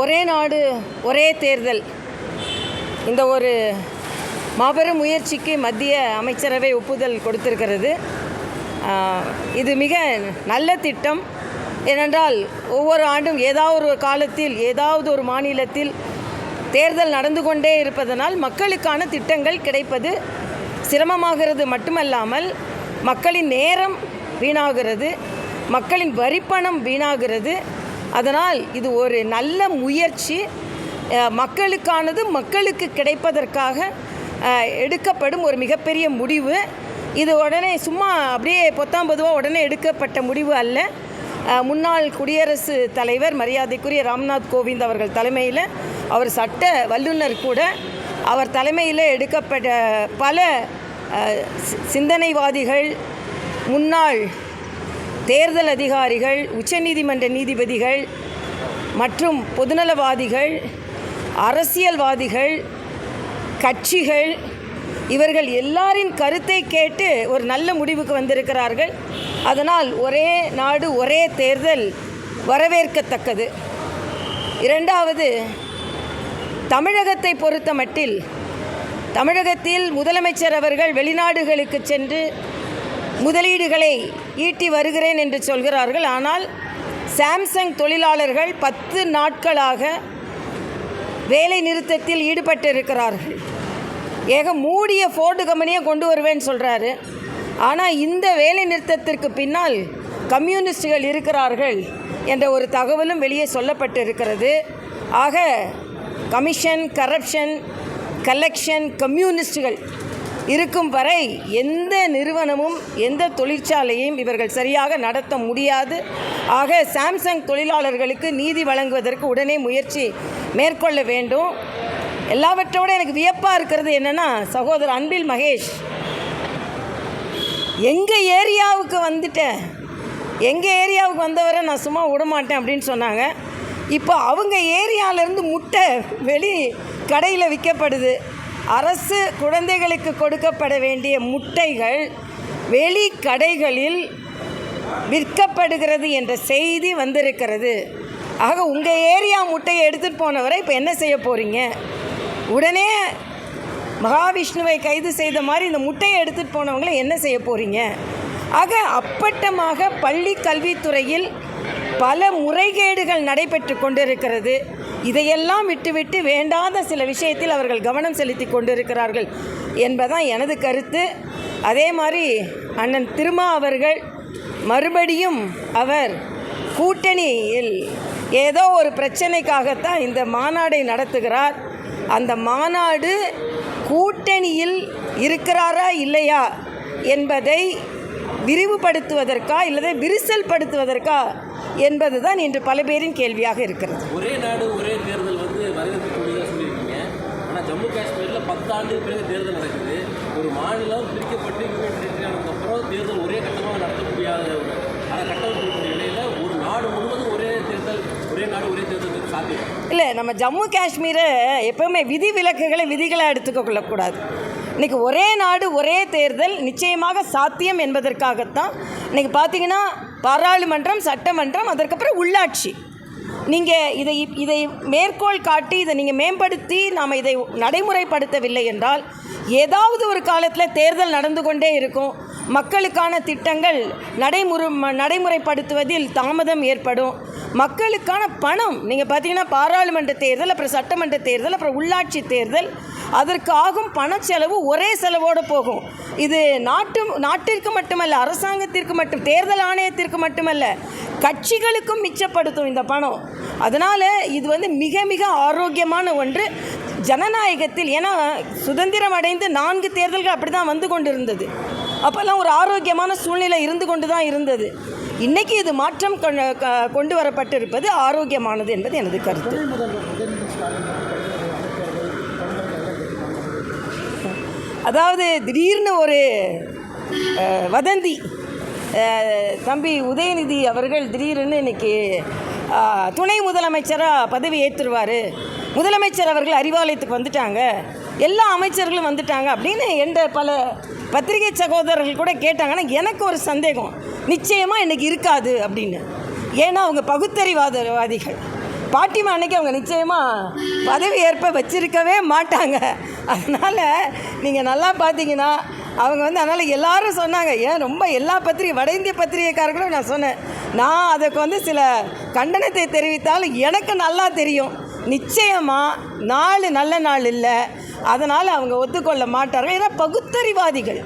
ஒரே நாடு ஒரே தேர்தல் இந்த ஒரு மாபெரும் முயற்சிக்கு மத்திய அமைச்சரவை ஒப்புதல் கொடுத்திருக்கிறது. இது மிக நல்ல திட்டம். ஏனென்றால் ஒவ்வொரு ஆண்டும் ஏதாவது ஒரு காலத்தில் ஏதாவது ஒரு மாநிலத்தில் தேர்தல் நடந்து கொண்டே இருப்பதனால் மக்களுக்கான திட்டங்கள் கிடைப்பது சிரமமாகிறது மட்டுமல்லாமல் மக்களின் நேரம் வீணாகிறது, மக்களின் வரிப்பணம் வீணாகிறது. அதனால் இது ஒரு நல்ல முயற்சி, மக்களுக்கானது மக்களுக்கு கிடைப்பதற்காக எடுக்கப்படும் ஒரு மிகப்பெரிய முடிவு. இது உடனே சும்மா அப்படியே பொத்தாம்பதுவாக உடனே எடுக்கப்பட்ட முடிவு அல்ல. முன்னாள் குடியரசுத் தலைவர் மரியாதைக்குரிய ராம்நாத் கோவிந்த் அவர்கள் தலைமையில், அவர் சட்ட வல்லுநர் கூட, அவர் தலைமையில் எடுக்கப்பட்ட பல சிந்தனைவாதிகள், முன்னாள் தேர்தல் அதிகாரிகள், உச்சநீதிமன்ற நீதிபதிகள் மற்றும் பொதுநலவாதிகள், அரசியல்வாதிகள், கட்சிகள், இவர்கள் எல்லாரின் கருத்தை கேட்டு ஒரு நல்ல முடிவுக்கு வந்திருக்கிறார்கள். அதனால் ஒரே நாடு ஒரே தேர்தல் வரவேற்கத்தக்கது. இரண்டாவது, தமிழகத்தை பொறுத்த மட்டில் தமிழகத்தில் முதலமைச்சர் அவர்கள் வெளிநாடுகளுக்கு சென்று முதலீடுகளை ஈட்டி வருகிறேன் என்று சொல்கிறார்கள். ஆனால் சாம்சங் தொழிலாளர்கள் 10 நாட்களாக வேலை நிறுத்தத்தில் ஈடுபட்டிருக்கிறார்கள். மூடிய ஃபோர்டு கம்பெனியை கொண்டு வருவேன்னு சொல்கிறாரு. ஆனால் இந்த வேலை நிறுத்தத்திற்கு பின்னால் கம்யூனிஸ்டுகள் இருக்கிறார்கள் என்ற ஒரு தகவலும் வெளியே சொல்லப்பட்டிருக்கிறது. ஆக கமிஷன், கரப்ஷன், கலெக்ஷன், கம்யூனிஸ்டுகள் இருக்கும் வரை எந்த நிறுவனமும் எந்த தொழிற்சாலையும் இவர்கள் சரியாக நடத்த முடியாது. ஆக சாம்சங் தொழிலாளர்களுக்கு நீதி வழங்குவதற்கு உடனே முயற்சி மேற்கொள்ள வேண்டும். எல்லாவற்றோடு எனக்கு வியப்பாக இருக்கிறது என்னென்னா, சகோதரர் அன்பில் மகேஷ் எங்கள் ஏரியாவுக்கு வந்துட்டேன், எங்கள் ஏரியாவுக்கு வந்தவரை நான் சும்மா விடமாட்டேன் அப்படின்னு சொன்னாங்க. இப்போ அவங்க ஏரியாவிலேருந்து முட்டை வெளி கடையில் விற்கப்படுது. அரசு குழந்தைகளுக்கு கொடுக்கப்பட வேண்டிய முட்டைகள் வெளி கடைகளில் விற்கப்படுகிறது என்ற செய்தி வந்திருக்கிறது. ஆக உங்கள் ஏரியா முட்டையை எடுத்துகிட்டு போனவரை இப்போ என்ன செய்ய போகிறீங்க? உடனே மகாவிஷ்ணுவை கைது செய்த மாதிரி இந்த முட்டையை எடுத்துகிட்டு போனவங்களை என்ன செய்ய போகிறீங்க? ஆக அப்பட்டமாக பள்ளி கல்வித்துறையில் பல முறைகேடுகள் நடைபெற்று கொண்டிருக்கிறது. இதையெல்லாம் விட்டுவிட்டு வேண்டாத சில விஷயத்தில் அவர்கள் கவனம் செலுத்தி கொண்டிருக்கிறார்கள் என்பதுதான் எனது கருத்து. அதே மாதிரி அண்ணன் திருமா அவர்கள் மறுபடியும் அவர் கூட்டணியில் ஏதோ ஒரு பிரச்சனைக்காகத்தான் இந்த மாநாடை நடத்துகிறார். அந்த மாநாடு கூட்டணியில் இருக்கிறாரா இல்லையா என்பதை விரிவுபடுத்துவதற்கா இல்லதை விரிசல் படுத்துவதற்கா என்பதுதான் இன்று பல பேரின் கேள்வியாக இருக்கிறது. ஒரே நாடு ஒரே தேர்தல் வரவேற்கக்கூடியதாக சொல்லியிருக்கீங்க. ஆனால் ஜம்மு காஷ்மீரில் 10 ஆண்டுக்கு பிறகு தேர்தல் நடக்குது. ஒரு மாநிலம் பிரிக்கப்பட்டு ஆனதுக்கப்புறம் தேர்தல் ஒரே கட்டமாக நடத்த முடியாத கட்டமைப்பு நிலையில் ஒரு நாடு முழுவதும் ஒரே தேர்தல், ஒரே நாடு ஒரே தேர்தல் சாத்தியம் இல்லை. நம்ம ஜம்மு காஷ்மீரை எப்போவுமே விதிகளாக எடுத்துக்க கொள்ளக்கூடாது. இன்றைக்கி ஒரே நாடு ஒரே தேர்தல் நிச்சயமாக சாத்தியம் என்பதற்காகத்தான் இன்றைக்கி பார்த்திங்கன்னா பாராளுமன்றம், சட்டமன்றம், அதற்கப்புறம் உள்ளாட்சி. நீங்கள் இதை மேற்கோள் காட்டி இதை நீங்கள் மேம்படுத்தி நாம் இதை நடைமுறைப்படுத்தவில்லை என்றால் ஏதாவது ஒரு காலத்தில் தேர்தல் நடந்து கொண்டே இருக்கும். மக்களுக்கான திட்டங்கள் நடைமுறைப்படுத்துவதில் தாமதம் ஏற்படும். மக்களுக்கான பணம் நீங்கள் பார்த்தீங்கன்னா பாராளுமன்ற தேர்தல், அப்புறம் சட்டமன்ற தேர்தல், அப்புறம் உள்ளாட்சி தேர்தல், அதற்கு ஆகும் பணச்செலவு ஒரே செலவோடு போகும். இது நாட்டிற்கு மட்டுமல்ல, அரசாங்கத்திற்கு மட்டும், தேர்தல் ஆணையத்திற்கு மட்டுமல்ல, கட்சிகளுக்கும் மிச்சப்படுத்தும் இந்த பணம். அதனால் இது மிக மிக ஆரோக்கியமான ஒன்று ஜனநாயகத்தில். ஏன்னா சுதந்திரம் அடைந்து 4 தேர்தல்கள் அப்படி தான் வந்து கொண்டு இருந்தது. அப்போல்லாம் ஒரு ஆரோக்கியமான சூழ்நிலை இருந்து கொண்டு தான் இருந்தது. இன்றைக்கி இது மாற்றம் கொண்டு வரப்பட்டிருப்பது ஆரோக்கியமானது என்பது எனது கருத்து. அதாவது திடீர்னு ஒரு வதந்தி, தம்பி உதயநிதி அவர்கள் திடீர்னு இன்றைக்கி துணை முதலமைச்சராக பதவி ஏற்றுருவார், முதலமைச்சர் அவர்கள் அறிவாலயத்துக்கு வந்துட்டாங்க, எல்லா அமைச்சர்களும் வந்துட்டாங்க அப்படின்னு என்ற பல பத்திரிகை சகோதரர்கள் கூட கேட்டாங்கன்னா எனக்கு ஒரு சந்தேகம், நிச்சயமாக இன்றைக்கி இருக்காது அப்படின்னு. ஏன்னா அவங்க பகுத்தறிவாதிகள். பாட்டிமா அன்னைக்கு அவங்க நிச்சயமாக பதவி ஏற்ப வச்சிருக்கவே மாட்டாங்க. அதனால் நீங்கள் நல்லா பார்த்தீங்கன்னா அவங்க வந்து அதனால் எல்லாரும் சொன்னாங்க. ஏன் ரொம்ப எல்லா வட இந்திய பத்திரிகைக்காரர்களும் நான் சொன்னேன், நான் அதுக்கு வந்து சில கண்டனத்தை தெரிவித்தாலும் எனக்கு நல்லா தெரியும் நிச்சயமாக நல்ல நாள் இல்லை, அதனால் அவங்க ஒத்துக்கொள்ள மாட்டார்கள். ஏன்னா பகுத்தறிவாதிகள்,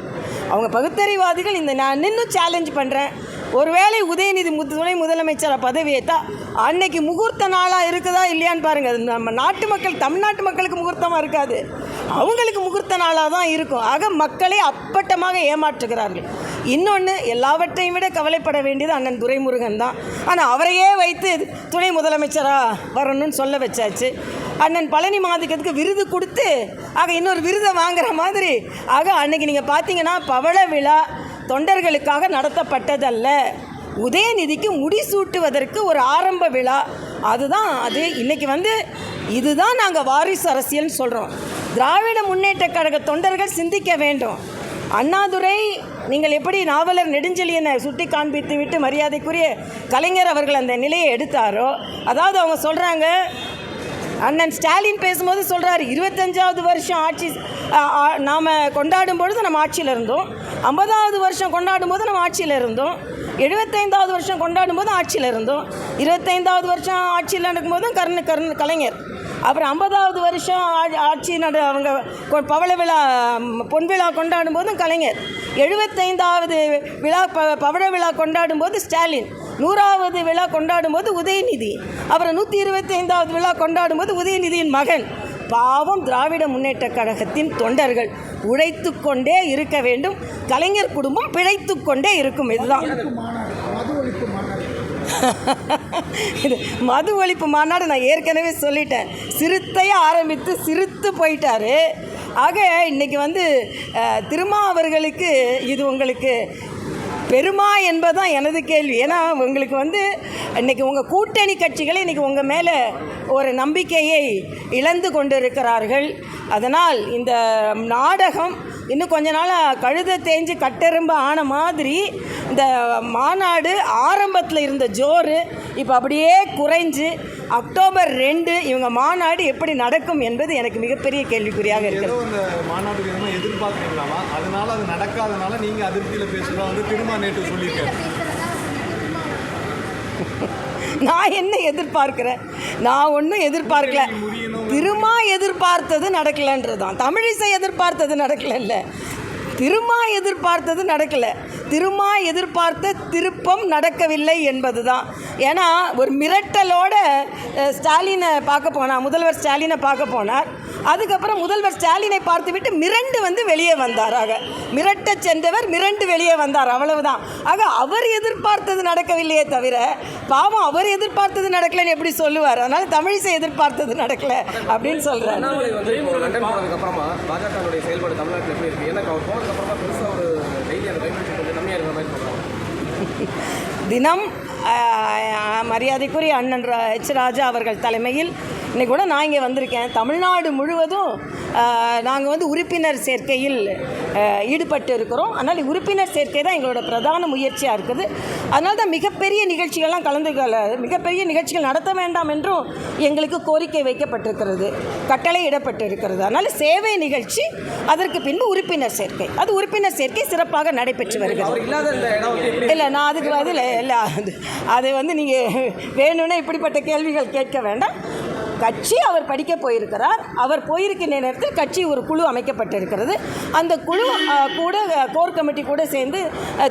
அவங்க பகுத்தறிவாதிகள். நான் இன்னும் சேலஞ்ச் பண்ணுறேன், ஒருவேளை உதயநிதி துணை முதலமைச்சராக பதவியேற்றா அன்னைக்கு முகூர்த்த நாளாக இருக்குதா இல்லையான்னு பாருங்கள். அது நம்ம நாட்டு மக்கள், தமிழ்நாட்டு மக்களுக்கு முகூர்த்தமாக இருக்காது, அவங்களுக்கு முகூர்த்த நாளாக தான் இருக்கும். ஆக மக்களை அப்பட்டமாக ஏமாற்றுகிறார்கள். இன்னொன்று, எல்லாவற்றையும் விட கவலைப்பட வேண்டியது அண்ணன் துரைமுருகன் தான். ஆனால் அவரையே வைத்து துணை முதலமைச்சராக வரணும்னு சொல்ல வச்சாச்சு. அண்ணன் பழனி மாதிக்கத்துக்கு விருது கொடுத்து ஆக இன்னொரு விருதை வாங்குற மாதிரி. ஆக அன்னைக்கு நீங்கள் பார்த்தீங்கன்னா பவள விழா தொண்டர்களுக்காக நடத்தப்பட்டதல்ல, உதயநிதிக்கு முடிசூட்டுவதற்கு ஒரு ஆரம்ப விழா. அதுதான் அது. இன்றைக்கி வந்து இதுதான் நாங்கள் வாரிசு அரசியல்னு சொல்கிறோம். திராவிட முன்னேற்ற கழக தொண்டர்கள் சிந்திக்க வேண்டும். அண்ணாதுரை, நீங்கள் எப்படி நாவலர் நெடுஞ்செழியனை சுட்டி காண்பித்து விட்டு மரியாதைக்குரிய கலைஞர் அவர்கள் அந்த நிலையை எடுத்தாரோ, அதாவது அவங்க சொல்கிறாங்க, அண்ணன் ஸ்டாலின் பேசும்போது சொல்கிறாரு, 25வது வருஷம் ஆட்சி நாம் கொண்டாடும் பொழுது நம்ம ஆட்சியில் இருந்தோம், 50வது வருஷம் கொண்டாடும் போது நம்ம ஆட்சியில் இருந்தோம், 75வது வருஷம் கொண்டாடும் போது ஆட்சியில் இருந்தோம், 25வது வருஷம் ஆட்சியில் நடக்கும்போதும் கலைஞர், அப்புறம் 50வது வருஷம் ஆட்சி அவங்க பவள விழா பொன் விழா கொண்டாடும் போதும் கலைஞர், 75வது விழா பவள விழா கொண்டாடும் போது ஸ்டாலின், 100வது விழா கொண்டாடும் போது உதயநிதி, அப்புறம் 125வது விழா கொண்டாடும் போது உதயநிதியின் மகன். பாவம் திராவிட முன்னேற்ற கழகத்தின் தொண்டர்கள் உழைத்து கொண்டே இருக்க வேண்டும், கலைஞர் குடும்பம் பிழைத்து கொண்டே இருக்கும். இதுதான் இது மது ஒழிப்பு மாநாடு. நான் ஏற்கனவே சொல்லிட்டேன், சிறுத்தையாக ஆரம்பித்து சிறுத்து போயிட்டாரு. ஆக இன்றைக்கி வந்து திருமா அவர்களுக்கு இது உங்களுக்கு பெருமா என்பதுதான் எனது கேள்வி. ஏன்னா உங்களுக்கு வந்து இன்றைக்கி உங்கள் கூட்டணி கட்சிகளை இன்றைக்கி உங்கள் மேலே ஒரு நம்பிக்கையை இழந்து கொண்டு இருக்கிறார்கள். அதனால் இந்த நாடகம் இன்னும் கொஞ்ச நாள் கழுதை தேஞ்சு கட்டெரும்பு ஆன மாதிரி இந்த மாநாடு ஆரம்பத்தில் இருந்த ஜோறு இப்போ அப்படியே குறைஞ்சு அக்டோபர் 2 இவங்க மாநாடு எப்படி நடக்கும் என்பது எனக்கு மிகப்பெரிய கேள்விக்குறியாக இருக்குது. இந்த மாநாடு எதிர்பார்க்குறீங்களாமா? அதனால அது நடக்காதனால நீங்கள் அதிருப்தியில் பேசுகிறோம் வந்து திரும்ப நேற்று சொல்லியிருக்கேன். நான் என்ன எதிர்பார்க்கிறேன்? நான் ஒன்றும் எதிர்பார்க்கல. திருமா எதிர்பார்த்தது நடக்கலைன்றதான். தமிழிசை எதிர்பார்த்தது நடக்கல, திருமா எதிர்பார்த்தது நடக்கலை. திருமா எதிர்பார்த்த திருப்பம் நடக்கவில்லை என்பது தான். ஏன்னா ஒரு மிரட்டலோட ஸ்டாலினை பார்க்க போனார், முதல்வர் ஸ்டாலினை பார்க்க போனார். அதுக்கப்புறம் முதல்வர் ஸ்டாலினை பார்த்துவிட்டு மிரண்டு வந்து வெளியே வந்தார். ஆக மிரட்ட சென்றவர் மிரண்டு வெளியே வந்தார், அவ்வளவுதான். ஆக அவர் எதிர்பார்த்தது நடக்கவில்லையே தவிர பாவம் அவர் எதிர்பார்த்தது நடக்கலைன்னு எப்படி சொல்லுவார்? அதனால தமிழிசை எதிர்பார்த்தது நடக்கலை அப்படின்னு சொல்கிறார். அப்புறமா பாஜகவுடைய செயல்பாடு தமிழ்நாட்டில் எப்படி இருக்குது? ஏன்னா அவர் போனதுக்கப்புறமா பெருசாக ஒரு டெய்லி அந்த கைப்பற்றி கொஞ்சம் கம்மியாக இருக்கிற மாதிரி சொல்கிறாங்க. தினம் மரியாதைக்குரிய அண்ணன் எச் ராஜா அவர்கள் தலைமையில் இன்றைக்கி கூட நான் இங்கே வந்திருக்கேன். தமிழ்நாடு முழுவதும் நாங்கள் வந்து உறுப்பினர் சேர்க்கையில் ஈடுபட்டு இருக்கிறோம். அதனால் உறுப்பினர் சேர்க்கை தான் எங்களோட பிரதான முயற்சியாக இருக்குது. அதனால தான் மிகப்பெரிய நிகழ்ச்சிகள்லாம் மிகப்பெரிய நிகழ்ச்சிகள் நடத்த வேண்டாம் என்றும் எங்களுக்கு கோரிக்கை வைக்கப்பட்டிருக்கிறது, கட்டளை இடப்பட்டு இருக்கிறது. அதனால் சேவை நிகழ்ச்சி, அதற்கு பின்பு உறுப்பினர் சேர்க்கை. அது உறுப்பினர் சேர்க்கை சிறப்பாக நடைபெற்று வருகிறது. இல்லை, நான் அதுக்கு பதில் இல்லை, அது வந்து நீங்கள் வேணும்னா இப்படிப்பட்ட கேள்விகள் கேட்க வேண்டாம். கட்சி அவர் படிக்க போயிருக்கிறார். அவர் போயிருக்கின்ற நேரத்தில் கட்சி ஒரு குழு அமைக்கப்பட்டிருக்கிறது. அந்த குழு கூட கோர் கமிட்டி கூட சேர்ந்து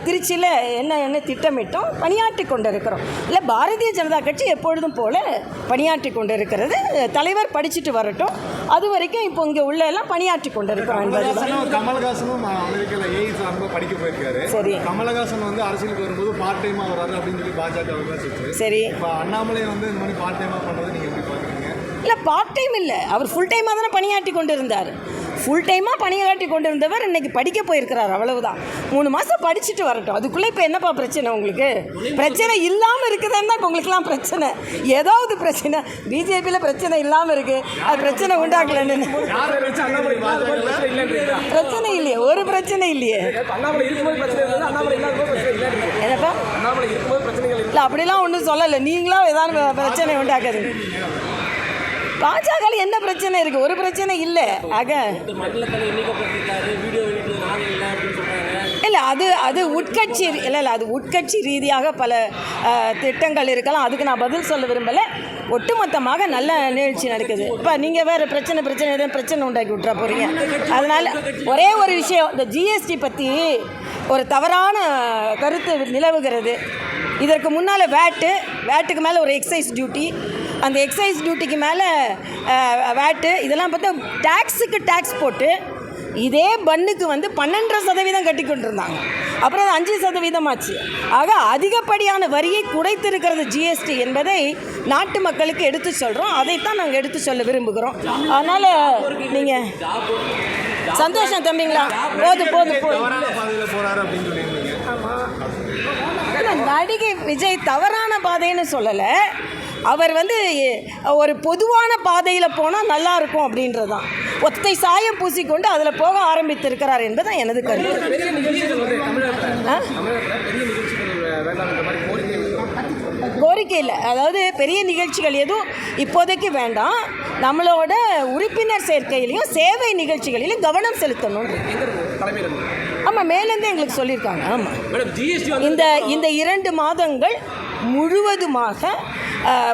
திருச்சியில் என்ன திட்டமிட்டோம் பணியாற்றி கொண்டிருக்கிறோம். இல்லை, பாரதிய ஜனதா கட்சி எப்பொழுதும் போல பணியாற்றி கொண்டிருக்கிறது. தலைவர் படிச்சுட்டு வரட்டும், அது வரைக்கும் இப்போ இங்கே உள்ள எல்லாம் பணியாற்றி கொண்டிருக்கிறோம் என்பது. கமலஹாசனும் அமெரிக்காவில் ஏஐ படிக்க போயிருக்காரு. சரி, கமலஹாசன் வந்து அரசியலுக்கு வரும்போது பார்ட் டைமாக வராது அப்படின்னு சொல்லி பாஜக. சரி, இப்போ அண்ணாமலை வந்து இந்த மாதிரி பார்ட் டைமாக பண்ணுறது நீங்கள் எப்படி பார்க்குறீங்க? இல்லை, பார்ட் டைம் இல்லை, அவர் ஃபுல் டைமாக தானே பணியாற்றி கொண்டு இருந்தார். ஃபுல் டைமாக பணியாற்றி கொண்டு இருந்தவர் இன்றைக்கி படிக்க போயிருக்கிறார், அவ்வளவுதான். 3 மாதம் படிச்சுட்டு வரட்டும். அதுக்குள்ளே இப்போ என்னப்பா பிரச்சனை? உங்களுக்கு பிரச்சனை இல்லாமல் இருக்குதுன்னா இப்போ உங்களுக்குலாம் பிரச்சனை, ஏதாவது பிரச்சனை. பிஜேபியில் பிரச்சனை இல்லாமல் இருக்குது, அது பிரச்சனை உண்டாக்கலன்னு. பிரச்சனை இல்லையே, ஒரு பிரச்சனை இல்லையே. என்னப்பா? அண்ணாமலை இருக்கும்போது பிரச்சனைகள் இல்லை அப்படிலாம் ஒன்றும் சொல்லலை, நீங்களாம் ஏதாவது பிரச்சனை உண்டாக்காதுங்க. பாஜகவில் என்ன பிரச்சனை இருக்குது? ஒரு பிரச்சனை இல்லை. ஆக மண்டலத்தில் எண்ணிக்கப்பட்டிருக்காரு, வீடியோ வெளியிட்டு நாங்கள் இல்லை அப்படின்னு சொல்கிறாங்க. இல்லை அது உட்கட்சி இல்லை அது உட்கட்சி ரீதியாக பல திட்டங்கள் இருக்கலாம், அதுக்கு நான் பதில் சொல்ல விரும்பலை. ஒட்டுமொத்தமாக நல்ல நிகழ்ச்சி நடக்குது. இப்போ நீங்கள் வேறு பிரச்சனை எதுவும் பிரச்சனை உண்டாக்கி விட்ற போகிறீங்க. அதனால் ஒரே ஒரு விஷயம், இந்த ஜிஎஸ்டி பற்றி ஒரு தவறான கருத்து நிலவுகிறது. இதற்கு முன்னால் வேட்டுக்கு மேலே ஒரு எக்ஸைஸ் டியூட்டி, அந்த எக்ஸைஸ் டியூட்டிக்கு மேலே வேட்டு, இதெல்லாம் பார்த்தா டேக்ஸுக்கு டேக்ஸ் போட்டு இதே பண்ணுக்கு வந்து 12% கட்டி கொண்டிருந்தாங்க. அப்புறம் அது 5% ஆச்சு. ஆக அதிகப்படியான வரியை குறைத்திருக்கிறது ஜிஎஸ்டி என்பதை நாட்டு மக்களுக்கு எடுத்து சொல்கிறோம். அதைத்தான் நாங்கள் எடுத்து சொல்ல விரும்புகிறோம். அதனால் நீங்கள் சந்தோஷம் தம்பிங்களா, போதும் போறாரு அப்படின்னு சொல்லியிருந்தீங்க. நடிகை விஜய் தவறான பாதைன்னு சொல்லலை, அவர் வந்து ஒரு பொதுவான பாதையில் போனால் நல்லா இருக்கும் அப்படின்றது தான். ஒத்தை சாயம் பூசிக்கொண்டு அதில் போக ஆரம்பித்திருக்கிறார் என்பது எனது கருத்து. கோரிக்கை இல்லை, அதாவது பெரிய நிகழ்ச்சிகள் எதுவும் இப்போதைக்கு வேண்டாம். நம்மளோட உறுப்பினர் சேர்க்கையிலையும் சேவை நிகழ்ச்சிகளிலும் கவனம் செலுத்தணும். ஆமாம், மேலேருந்து எங்களுக்கு சொல்லியிருக்காங்க. ஆமாம், இந்த 2 மாதங்கள் முழுவதுமாக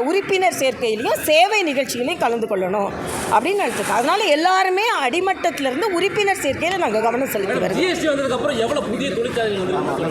உறுப்பினர் சேர்க்கையிலையும் சேவை நிகழ்ச்சிகளையும் கலந்து கொள்ளணும் அப்படின்னு நினைச்சிருக்கோம். அதனால எல்லாருமே அடிமட்டத்திலிருந்து உறுப்பினர் சேர்க்கையில் நாங்கள் கவனம் செலுத்தி வருவோம். ஜிஎஸ்டி வந்ததுக்கப்புறம் எவ்வளோ புதிய தொழிற்சாலைகள் வந்து